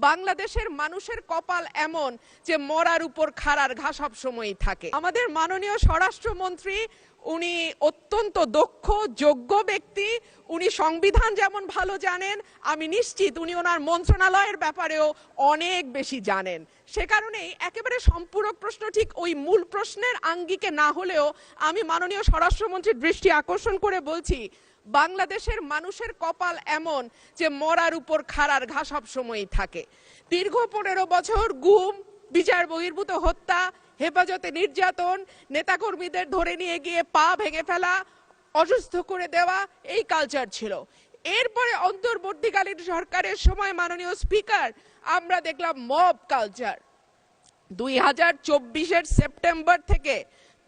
বাংলাদেশের মানুষের কপাল এমন যে মরার উপর খাড়ার ঘা সব সময়ই থাকে। আমাদের মাননীয় স্বরাষ্ট্রমন্ত্রী উনি অত্যন্ত দক্ষ যোগ্য ব্যক্তি, উনি সংবিধান যেমন ভালো জানেন, আমি নিশ্চিত উনি ওনার মন্ত্রণালয়ের ব্যাপারেও অনেক বেশি জানেন। সে কারণেই একেবারে সম্পূরক প্রশ্ন ঠিক ওই মূল প্রশ্নের আঙ্গিকে না হলেও আমি মাননীয় স্বরাষ্ট্রমন্ত্রীর দৃষ্টি আকর্ষণ করে বলছি, বাংলাদেশের মানুষের কপাল এমন যে মরার উপর খাড়ার ঘা সব সময়ই থাকে। দীর্ঘ 15 বছর গুম, বিচার বহির্ভূত হত্যা, হেফাজতে নির্যাতন, নেতাকর্মীদের ধরে নিয়ে গিয়ে পা ভেঙে ফেলা, অসুস্থ করে দেওয়া, এই কালচার ছিল। এরপরে অন্তর্বর্তীকালীন সরকারের সময় মাননীয় স্পিকার আমরা দেখলাম মব কালচার। 2024-এর সেপ্টেম্বর থেকে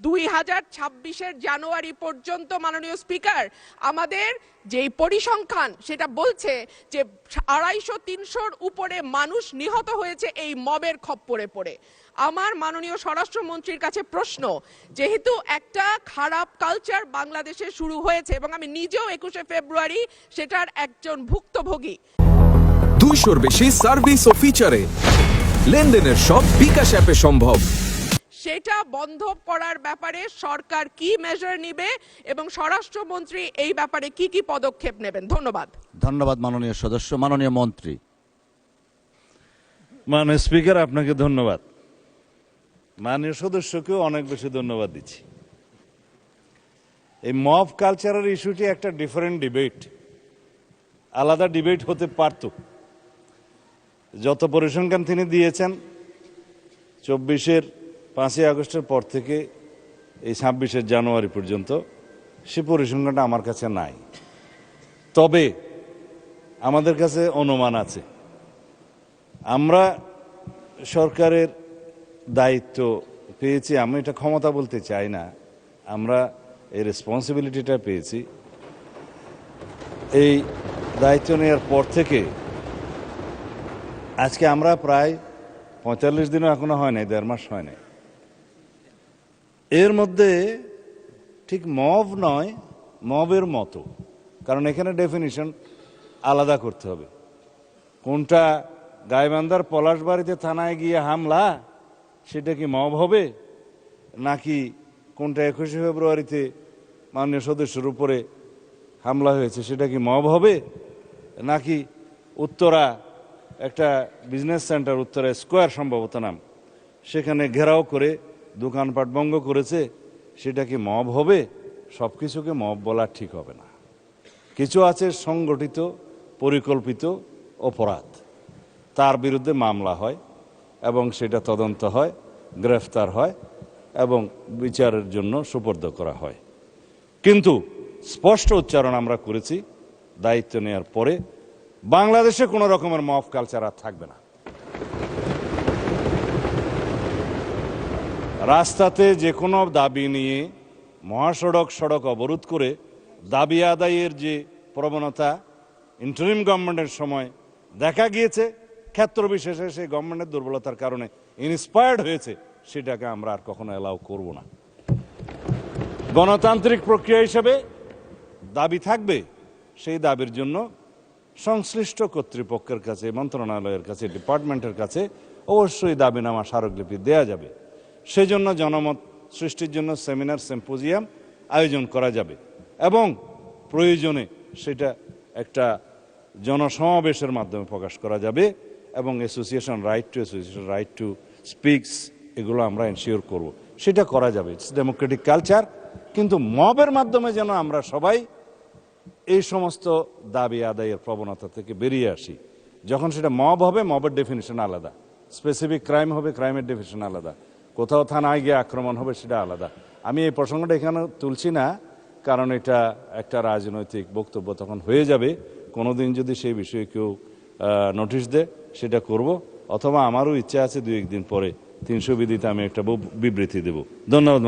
2026-এর জানুয়ারি পর্যন্ত মাননীয় স্পিকার আমাদের যেই পরিসংখ্যান সেটা বলছে যে 250-300-র উপরে মানুষ নিহত হয়েছে এই মবের খপ্পরে পড়ে। আমার মাননীয় স্বরাষ্ট্রমন্ত্রীর কাছে প্রশ্ন, যেহেতু একটা খারাপ কালচার বাংলাদেশে শুরু হয়েছে এবং আমি নিজেও 21শে ফেব্রুয়ারি সেটার একজন ভুক্তভোগী, 200-র বেশি সার্ভিস ও ফিচারে লেনদেনের সব বিকাশ অ্যাপে সম্ভব। সেটা বন্ধ করার ব্যাপারে সরকার কি মেজার নেবে এবং স্বরাষ্ট্রমন্ত্রী এই ব্যাপারে কি কি পদক্ষেপ নেবেন? ধন্যবাদ। ধন্যবাদ মাননীয় সদস্য। মাননীয় মন্ত্রী। মাননীয় স্পিকার, আপনাকে ধন্যবাদ। মাননীয় সদস্যকেও অনেক বেশি ধন্যবাদ দিচ্ছি। এই মব কালচারের ইস্যুটি একটা ডিফারেন্ট ডিবেট, আলাদা ডিবেট হতে পারত। যত পরিসংখ্যান তিনি দিয়েছেন 24-এর 5ই আগস্টের পর থেকে এই 26-এর জানুয়ারি পর্যন্ত, সে পরিসংখ্যানটা আমার কাছে নাই। তবে আমাদের কাছে অনুমান আছে। আমরা সরকারের দায়িত্ব পেয়েছি, আমি এটা ক্ষমতা বলতে চাই না, আমরা এই রেসপন্সিবিলিটিটা পেয়েছি। এই দায়িত্ব নেওয়ার পর থেকে আজকে আমরা প্রায় 45 দিনও এখনো হয় নাই, 1.5 মাস হয় নাই। এর মধ্যে ঠিক মব নয়, মবের মতো, কারণ এখানে ডেফিনিশন আলাদা করতে হবে। কোনটা গাইবান্ধার পলাশবাড়িতে থানায় গিয়ে হামলা, সেটা কি মব হবে? নাকি কোনটা 21শে ফেব্রুয়ারিতে মাননীয় সদস্যের উপরে হামলা হয়েছে, সেটা কি মব হবে? নাকি উত্তরা একটা বিজনেস সেন্টার, উত্তরা স্কোয়ার সম্ভবত নাম, সেখানে ঘেরাও করে দোকানপাট ভঙ্গ করেছে, সেটা কি মব হবে? সব কিছুকে মব বলা ঠিক হবে না। কিছু আছে সংগঠিত পরিকল্পিত অপরাধ, তার বিরুদ্ধে মামলা হয় এবং সেটা তদন্ত হয়, গ্রেফতার হয় এবং বিচারের জন্য সুপর্দ করা হয়। কিন্তু স্পষ্ট উচ্চারণ আমরা করেছি দায়িত্ব নেওয়ার পরে, বাংলাদেশে কোনো রকমের মব কালচার আর থাকবে না। রাস্তাতে যে কোনো দাবি নিয়ে মহাসড়ক সড়ক অবরোধ করে দাবি আদায়ের যে প্রবণতা ইন্টারিম গভর্নমেন্টের সময় দেখা গিয়েছে, ক্ষেত্র বিশেষে সেই গভর্নমেন্টের দুর্বলতার কারণে ইন্সপায়ার্ড হয়েছে, সেটাকে আমরা আর কখনো অ্যালাউ করব না। গণতান্ত্রিক প্রক্রিয়া হিসেবে দাবি থাকবে, সেই দাবির জন্য সংশ্লিষ্ট কর্তৃপক্ষের কাছে, মন্ত্রণালয়ের কাছে, ডিপার্টমেন্টের কাছে অবশ্যই দাবিনামা স্মারকলিপি দেয়া যাবে। সেজন্য জনমত সৃষ্টির জন্য সেমিনার, সিম্পোজিয়াম আয়োজন করা যাবে এবং প্রয়োজনে সেটা একটা জনসমাবেশের মাধ্যমে প্রকাশ করা যাবে এবং অ্যাসোসিয়েশন রাইট টু স্পিকস, এগুলো আমরা এনশিওর করব, সেটা করা যাবে। It's Democratic culture. কিন্তু মবের মাধ্যমে যেন আমরা সবাই এই সমস্ত দাবি আদায়ের প্রবণতা থেকে বেরিয়ে আসি। যখন সেটা মব হবে, মবের ডেফিনিশন আলাদা, স্পেসিফিক ক্রাইম হবে, ক্রাইমের ডেফিনিশন আলাদা, কোথাও থানায় গিয়ে আক্রমণ হবে, সেটা আলাদা। আমি এই প্রসঙ্গটা এখানে তুলছি না, কারণ এটা একটা রাজনৈতিক বক্তব্য তখন হয়ে যাবে। কোনোদিন যদি সেই বিষয়ে কেউ নোটিশ দেয়, সেটা করব, অথবা আমারও ইচ্ছা আছে 2-1 দিন পরে 300 বিধিতে আমি একটা বিবৃতি দেব। ধন্যবাদ।